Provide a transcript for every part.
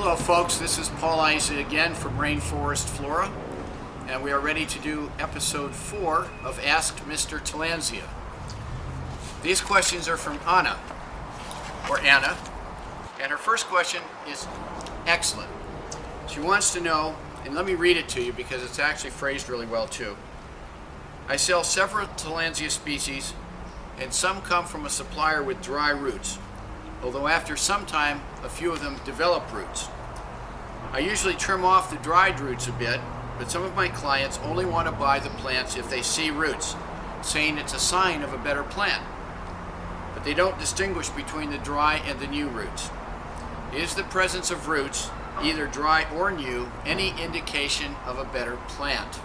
Hello folks, this is Paul Isley again from Rainforest, Flora, and we are ready to do episode 4 of Ask Mr. Tillandsia. These questions are from Anna, and her first question is excellent. She wants to know, and let me read it to you because it's actually phrased really well too. I sell several Tillandsia species, and some come from a supplier with dry roots, although after some time a few of them develop roots. I usually trim off the dried roots a bit, but some of my clients only want to buy the plants if they see roots, saying it's a sign of a better plant. But they don't distinguish between the dry and the new roots. Is the presence of roots, either dry or new, any indication of a better plant?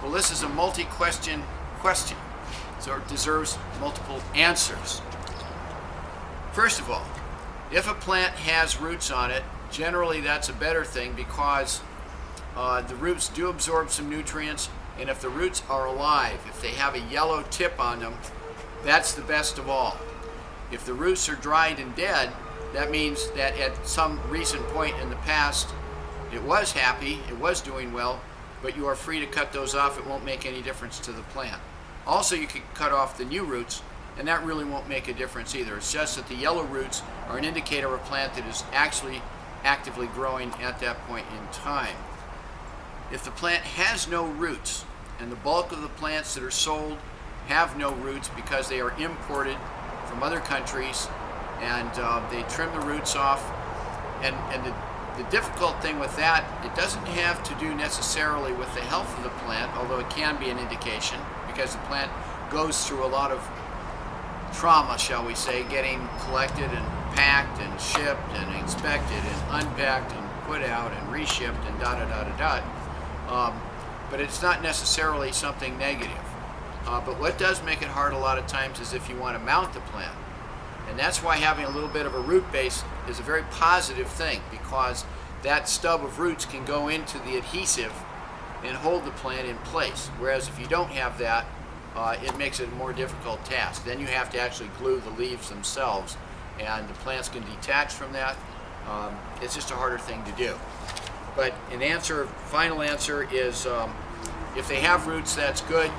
Well, this is a multi-question question, so it deserves multiple answers. First of all, if a plant has roots on it, generally that's a better thing because the roots do absorb some nutrients, and if the roots are alive, if they have a yellow tip on them, that's the best of all. If the roots are dried and dead, that means that at some recent point in the past it was happy, it was doing well, but you are free to cut those off. It won't make any difference to the plant. Also, you can cut off the new roots, and that really won't make a difference either. It's just that the yellow roots are an indicator of a plant that is actually actively growing at that point in time. If the plant has no roots, and the bulk of the plants that are sold have no roots because they are imported from other countries, and they trim the roots off, and the difficult thing with that, it doesn't have to do necessarily with the health of the plant, although it can be an indication, because the plant goes through a lot of trauma, shall we say, getting collected and packed and shipped and inspected and unpacked and put out and reshipped and but it's not necessarily something negative. But what does make it hard a lot of times is if you want to mount the plant. And that's why having a little bit of a root base is a very positive thing, because that stub of roots can go into the adhesive and hold the plant in place. Whereas if you don't have that, it makes it a more difficult task. Then you have to actually glue the leaves themselves, and the plants can detach from that. It's just a harder thing to do. But final answer is if they have roots, that's good.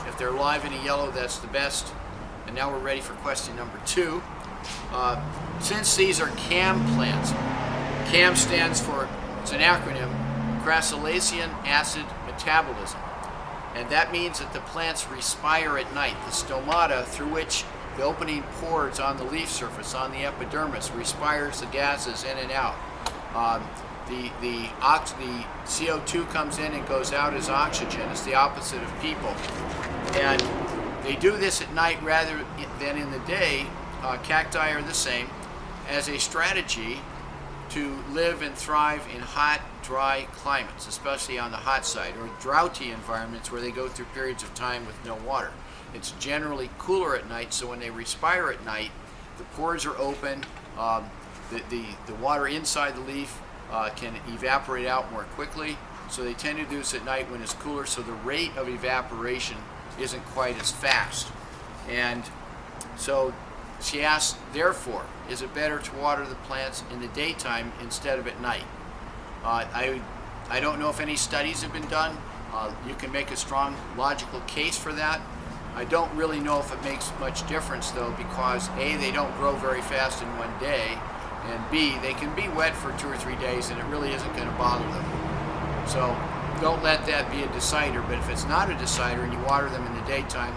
If they're alive in a yellow, that's the best. And now we're ready for question number 2. Since these are CAM plants, CAM stands for, it's an acronym, crassulacean acid metabolism. And that means that the plants respire at night. The stomata, through which the opening pores on the leaf surface, on the epidermis, respires the gases in and out. The CO2 comes in and goes out as oxygen. It's the opposite of people. And they do this at night rather than in the day. Cacti are the same, as a strategy to live and thrive in hot, dry climates, especially on the hot side, or droughty environments where they go through periods of time with no water. It's generally cooler at night, so when they respire at night, the pores are open, the water inside the leaf can evaporate out more quickly, so they tend to do this at night when it's cooler, so the rate of evaporation isn't quite as fast. And so she asked, therefore, is it better to water the plants in the daytime instead of at night? I don't know if any studies have been done. You can make a strong logical case for that. I don't really know if it makes much difference though, because A, they don't grow very fast in one day, and B, they can be wet for 2 or 3 days and it really isn't going to bother them. So don't let that be a decider, but if it's not a decider and you water them in the daytime,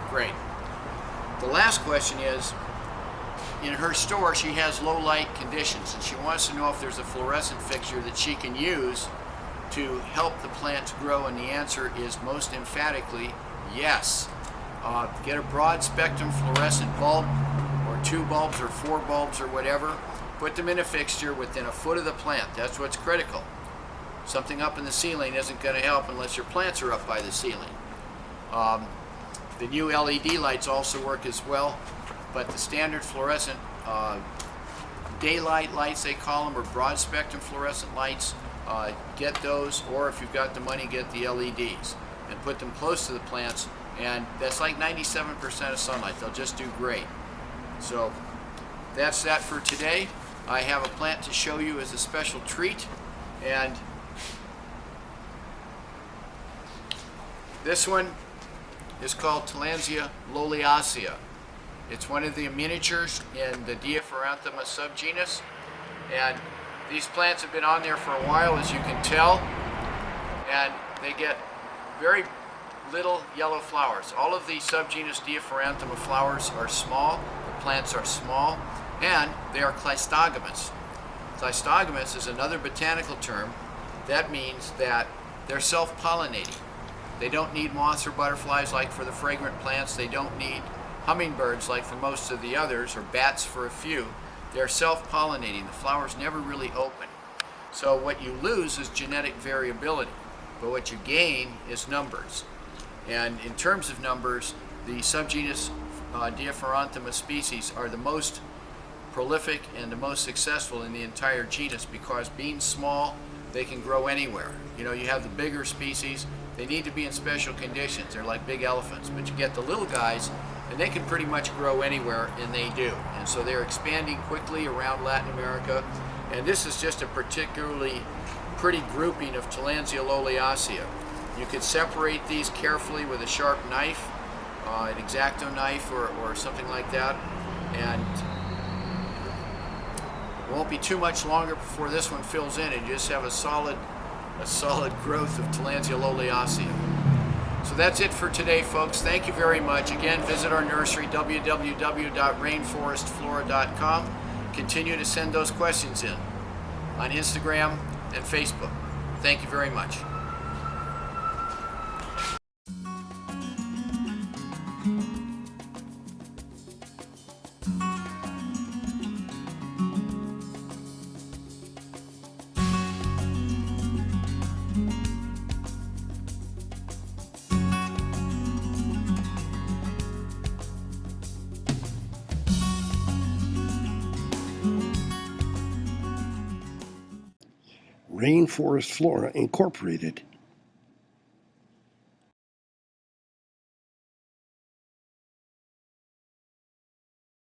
great. The last question is, in her store she has low light conditions and she wants to know if there's a fluorescent fixture that she can use to help the plants grow, and the answer is most emphatically yes. Get a broad spectrum fluorescent bulb, or 2 bulbs or 4 bulbs or whatever. Put them in a fixture within a foot of the plant. That's what's critical. Something up in the ceiling isn't going to help unless your plants are up by the ceiling. The new LED lights also work as well, but the standard fluorescent daylight lights, they call them, or broad spectrum fluorescent lights, get those, or if you've got the money, get the LEDs and put them close to the plants, and that's like 97% of sunlight. They'll just do great. So that's that for today. I have a plant to show you as a special treat, and this one is called Tillandsia loliacea. It's one of the miniatures in the Diaphoranthema subgenus, and these plants have been on there for a while, as you can tell, and they get very little yellow flowers. All of the subgenus Diaphoranthema flowers are small, the plants are small, and they are cleistogamous. Cleistogamous is another botanical term that means that they're self-pollinating. They don't need moths or butterflies like for the fragrant plants. They don't need hummingbirds like for most of the others, or bats for a few. They're self-pollinating. The flowers never really open. So what you lose is genetic variability, but what you gain is numbers. And in terms of numbers, the subgenus Diaphoranthema species are the most prolific and the most successful in the entire genus, because being small, they can grow anywhere. You know, you have the bigger species, they need to be in special conditions. They're like big elephants, but you get the little guys and they can pretty much grow anywhere, and they do. And so they're expanding quickly around Latin America, and this is just a particularly pretty grouping of Tillandsia loliacea. You could separate these carefully with a sharp knife, an X-Acto knife or something like that, and it won't be too much longer before this one fills in and you just have a solid growth of Tillandsia loliacea. So that's it for today, folks. Thank you very much. Again, visit our nursery, www.rainforestflora.com. Continue to send those questions in on Instagram and Facebook. Thank you very much. Rainforest Flora Incorporated